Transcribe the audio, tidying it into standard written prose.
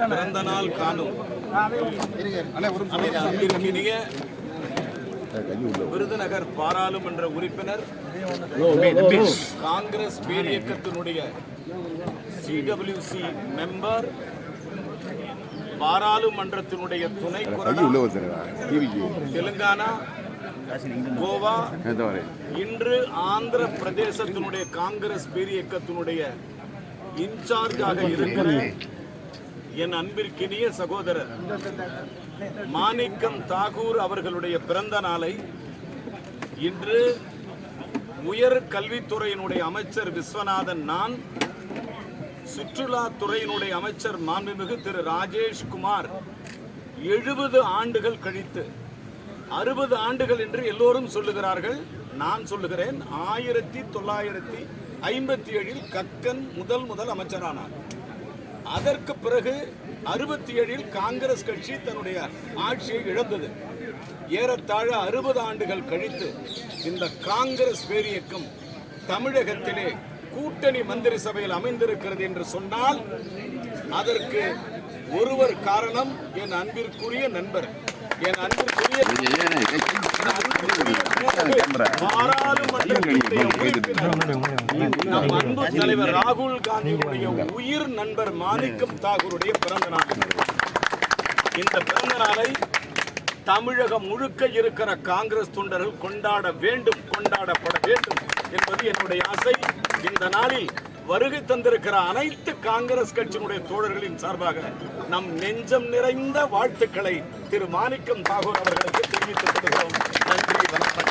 பிறந்த நாள் காணும் விருதுநகர் பாராளுமன்ற உறுப்பினர், காங்கிரஸ் பேரியக்கத்தினுடைய CWC மெம்பர், பாராளுமன்றத்தினுடைய துணை தெலுங்கானா, கோவா, இன்று ஆந்திர பிரதேசத்தினுடைய காங்கிரஸ் பேரியக்கத்தினுடைய இன்சார்ஜாக இருக்கிற என் அன்பிற்கினிய சகோதரர் மாணிக்கம் தாகூர் அவர்களுடைய பிறந்த நாளை இன்று உயர் கல்வித்துறையினுடைய அமைச்சர் விஸ்வநாதன், நான் சுற்றுலாத்துறையினுடைய அமைச்சர் மாண்புமிகு திரு ராஜேஷ்குமார் 70 ஆண்டுகள் கழித்து, 60 ஆண்டுகள் என்று எல்லோரும் சொல்லுகிறார்கள், நான் சொல்லுகிறேன் 1957 கக்கன் முதல் அமைச்சரானார். அதற்கு பிறகு 67 காங்கிரஸ் கட்சி தன்னுடைய ஆட்சியை இழந்தது. ஏறத்தாழ 60 ஆண்டுகள் கழித்து இந்த காங்கிரஸ் பேரியக்கம் தமிழகத்திலே கூட்டணி மந்திரி சபையில் அமைந்திருக்கிறது என்று சொன்னால் அதற்கு ஒருவர் காரணம், என் அன்பிற்குரிய நண்பர், என் அன்பிற்குரிய நம் அன்பு தலைவர் ராகுல் காந்தியுடைய உயிர் நண்பர் மாணிக்கம் தாகூருடைய பிறந்த நாள். இந்த பிறந்த நாளை தமிழகம் முழுக்க இருக்கிற காங்கிரஸ் தொண்டர்கள் கொண்டாடப்பட வேண்டும் என்பது என்னுடைய ஆசை. இந்த நாளில் வருகை தந்திருக்கிற அனைத்து காங்கிரஸ் கட்சியினுடைய தோழர்களின் சார்பாக நம் நெஞ்சம் நிறைந்த வாழ்த்துக்களை திரு மாணிக்கம் தாகூர் அவர்களுக்கு தெரிவித்துக் கொள்கிறோம். நன்றி, வணக்கம்.